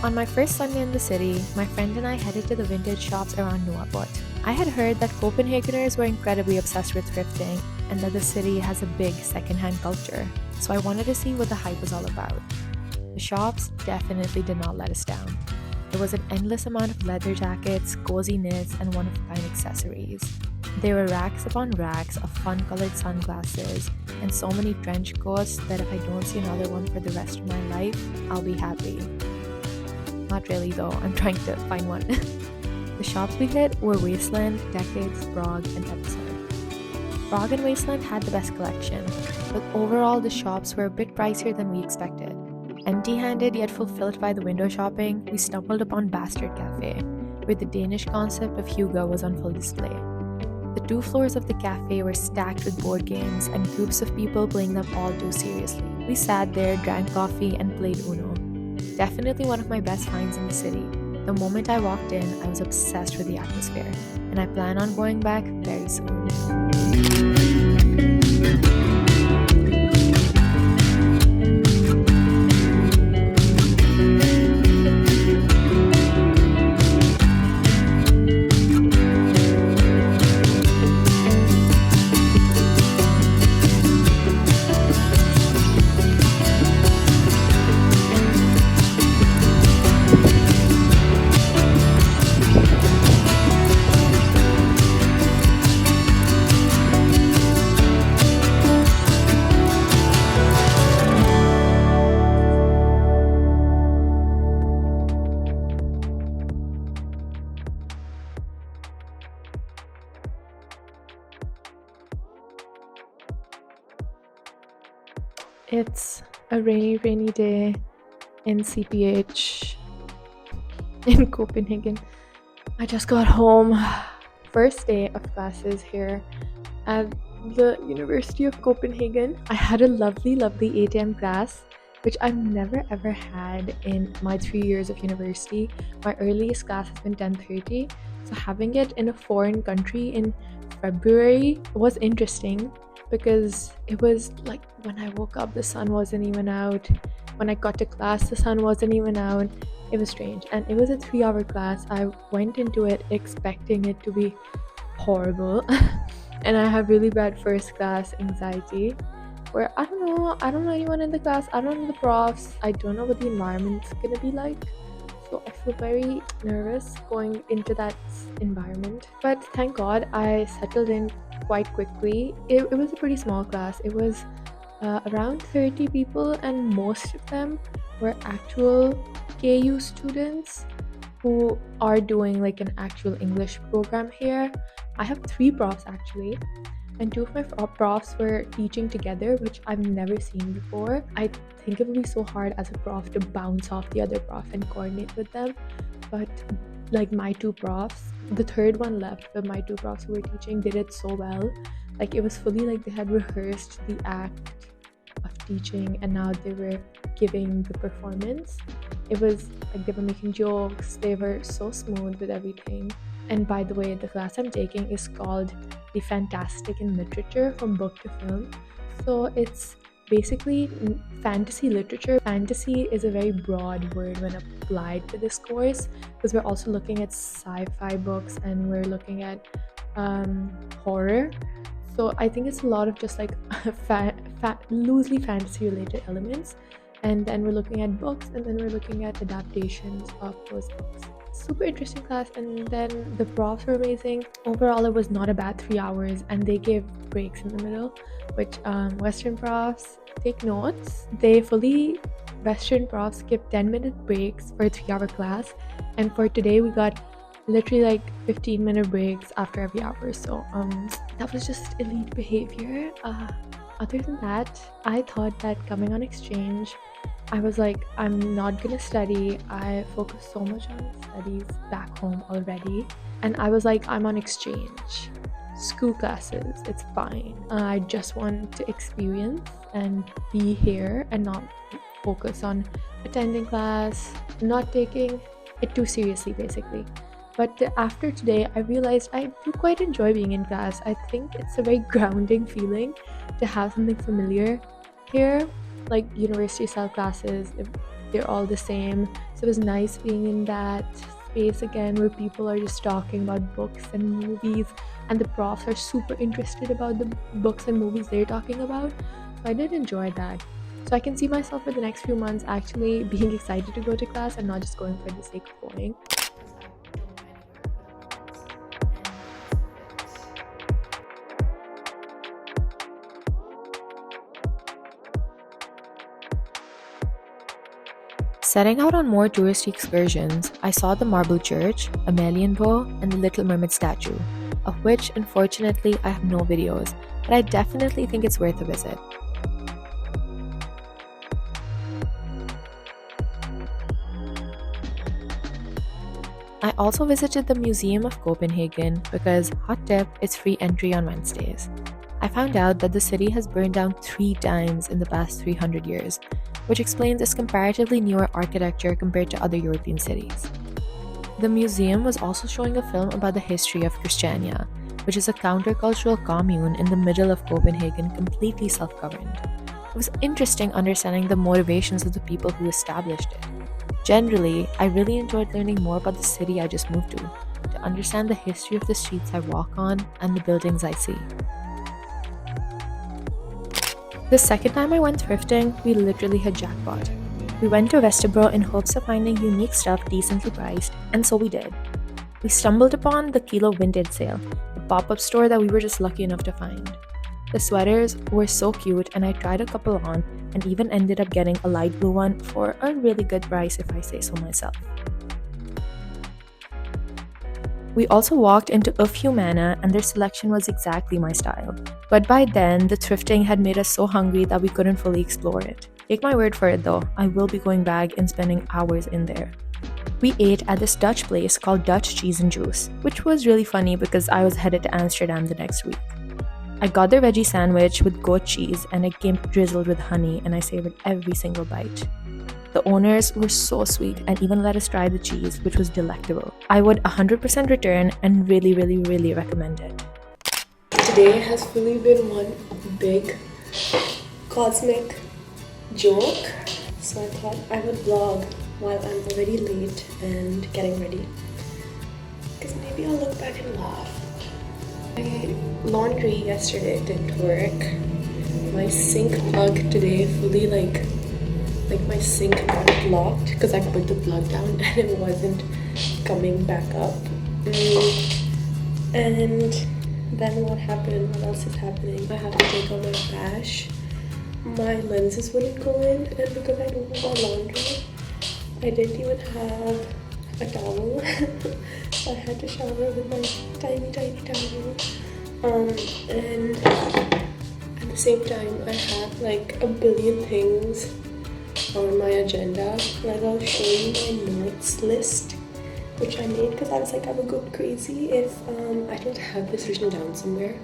On my first Sunday in the city, my friend and I headed to the vintage shops around MWAH. I had heard that Copenhageners were incredibly obsessed with thrifting and that the city has a big secondhand culture, so I wanted to see what the hype was all about. The shops definitely did not let us down. There was an endless amount of leather jackets, cozy knits, and one-of-a-kind accessories. There were racks upon racks of fun-colored sunglasses and so many trench coats that if I don't see another one for the rest of my life, I'll be happy. Not really though, I'm trying to find one. The shops we hit were Wasteland, Decades, Prague, and Epicenter. Prague and Wasteland had the best collection, but overall the shops were a bit pricier than we expected. Empty-handed yet fulfilled by the window shopping, we stumbled upon Bastard Cafe, where the Danish concept of Hugo was on full display. The 2 floors of the cafe were stacked with board games and groups of people playing them all too seriously. We sat there, drank coffee, and played Uno. Definitely one of my best finds in the city. The moment I walked in, I was obsessed with the atmosphere, and I plan on going back very soon. It's a rainy day in CPH in Copenhagen. I just got home. First day of classes here at the University of Copenhagen. I had a lovely 8 a.m. class, which I've never ever had in my 3 years of university. My earliest class has been 10:30, so having it in a foreign country in February was interesting because it was like when I woke up the sun wasn't even out. When I got to class the sun wasn't even out. It was strange, and it was a 3-hour class. I went into it expecting it to be horrible and I have really bad first class anxiety where I don't know anyone in the class, I don't know the profs, I don't know what the environment's gonna be like, so I feel very nervous going into that environment. But thank God I settled in quite quickly. It was a pretty small class. It was around 30 people, and most of them were actual KU students who are doing like an actual English program here. I have 3 profs actually, and 2 of my profs were teaching together, which I've never seen before. I think it would be so hard as a prof to bounce off the other prof and coordinate with them, but like my 2 profs, the third one left, but my 2 profs who were teaching did it so well. Like it was fully like they had rehearsed the act of teaching and now they were giving the performance. It was like they were making jokes, they were so smooth with everything. And by the way, the class I'm taking is called The Fantastic in Literature from Book to Film. So it's basically fantasy literature. Fantasy is a very broad word when applied to this course because we're also looking at sci-fi books and we're looking at horror. So I think it's a lot of just like loosely fantasy related elements, and then we're looking at books, and then we're looking at adaptations of those books. Super interesting class, and then the profs were amazing. Overall, it was not a bad 3 hours, and they gave breaks in the middle, which Western profs take notes. Western profs give 10-minute breaks for a 3-hour class, and for today we got literally like 15-minute breaks after every hour. So that was just elite behavior. Other than that, I thought that coming on exchange, I was like, I'm not gonna study. I focus so much on studies back home already, and I was like, I'm on exchange. School classes, it's fine. I just want to experience and be here and not focus on attending class, not taking it too seriously basically. But after today, I realized I do quite enjoy being in class. I think it's a very grounding feeling to have something familiar here, like university style classes. they're all the same. So it was nice being in that space again where people are just talking about books and movies, and the profs are super interested about the books and movies they're talking about. So I did enjoy that. So I can see myself for the next few months actually being excited to go to class and not just going for the sake of going. Setting out on more touristy excursions, I saw the Marble Church, Amalienborg, and the Little Mermaid statue, of which unfortunately I have no videos, but I definitely think it's worth a visit. I also visited the Museum of Copenhagen because, hot tip, it's free entry on Wednesdays. I found out that the city has burned down 3 times in the past 300 years, which explains its comparatively newer architecture compared to other European cities. The museum was also showing a film about the history of Christiania, which is a countercultural commune in the middle of Copenhagen, completely self-governed. It was interesting understanding the motivations of the people who established it. Generally, I really enjoyed learning more about the city I just moved to understand the history of the streets I walk on and the buildings I see. The second time I went thrifting, we literally hit jackpot. We went to Vesterbro in hopes of finding unique stuff decently priced, and so we did. We stumbled upon the Kilo Vintage sale, a pop-up store that we were just lucky enough to find. The sweaters were so cute, and I tried a couple on and even ended up getting a light blue one for a really good price if I say so myself. We also walked into Humana, and their selection was exactly my style. But by then, the thrifting had made us so hungry that we couldn't fully explore it. Take my word for it though, I will be going back and spending hours in there. We ate at this Dutch place called Dutch Cheese and Juice, which was really funny because I was headed to Amsterdam the next week. I got their veggie sandwich with goat cheese and it came drizzled with honey, and I savored every single bite. The owners were so sweet and even let us try the cheese, which was delectable. I would 100% return and really recommend it. Today has fully been one big cosmic joke, so I thought I would vlog while I'm already late and getting ready, because maybe I'll look back and laugh. My laundry yesterday didn't work. My sink plug today fully like my sink got locked because I put the plug down and it wasn't coming back up. And then what happened? What else is happening? I have to take out my trash. My lenses wouldn't go in, and because I don't have my laundry, I didn't even have a towel. So I had to shower with my tiny towel. And at the same time, I have like a billion things on my agenda. Like, I'll show you my notes list, which I made because I was like, I would go crazy if I don't have this written down somewhere.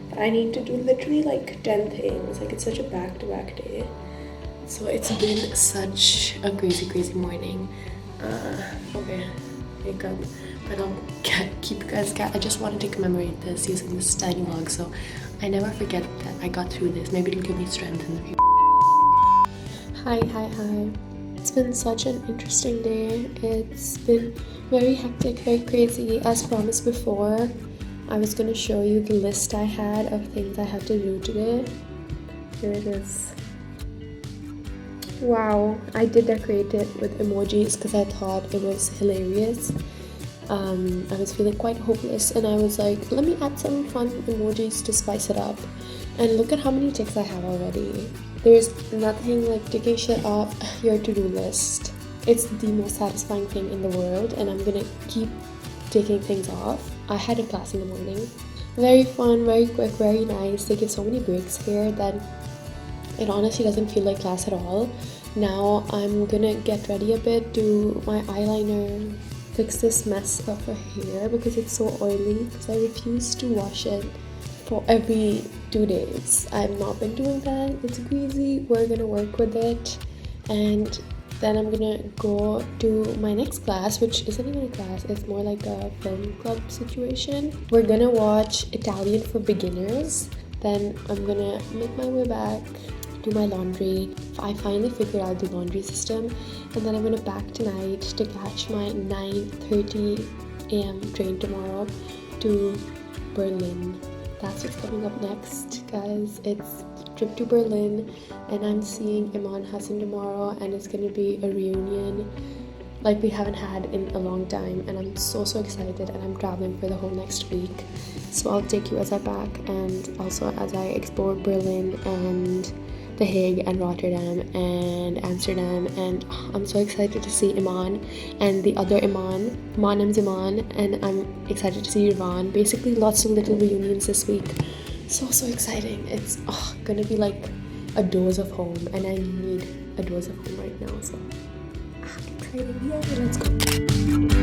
But I need to do literally like 10 things. Like, it's such a back-to-back day. So it's been such a crazy morning. Okay, wake up. But I'll keep you guys. I just wanted to commemorate this using this tiny vlog, so I never forget that I got through this. Maybe it'll give me strength in the future. Hi. It's been such an interesting day. It's been very hectic, very crazy. As promised before, I was gonna show you the list I had of things I had to do today. Here it is. Wow, I did decorate it with emojis because I thought it was hilarious. I was feeling quite hopeless and I was like, let me add some fun emojis to spice it up. And look at how many ticks I have already. There's nothing like ticking shit off your to-do list. It's the most satisfying thing in the world, and I'm gonna keep taking things off. I had a class in the morning. Very fun, very quick, very nice. They give so many breaks here that it honestly doesn't feel like class at all. Now I'm gonna get ready a bit, do my eyeliner, fix this mess of her hair because it's so oily, because I refuse to wash it for every 2 days. I've not been doing that. It's greasy. We're gonna work with it, and then I'm gonna go to my next class, which isn't even a class, it's more like a film club situation. We're gonna watch Italian for beginners. Then I'm gonna make my way back do my laundry. I finally figured out the laundry system, and then I'm gonna pack tonight to catch my 9:30 a.m. train tomorrow to Berlin. That's what's coming up next, guys. It's trip to Berlin, and I'm seeing Iman Hassan tomorrow, and it's gonna be a reunion like we haven't had in a long time, and I'm so excited, and I'm traveling for the whole next week. So I'll take you as I pack, and also as I explore Berlin and The Hague and Rotterdam and Amsterdam, and I'm so excited to see Iman and the other Iman. My name's Iman, and I'm excited to see Iran. Basically lots of little reunions this week. So exciting. It's gonna be like a dose of home, and I need a dose of home right now, so excited. Yeah, let's go.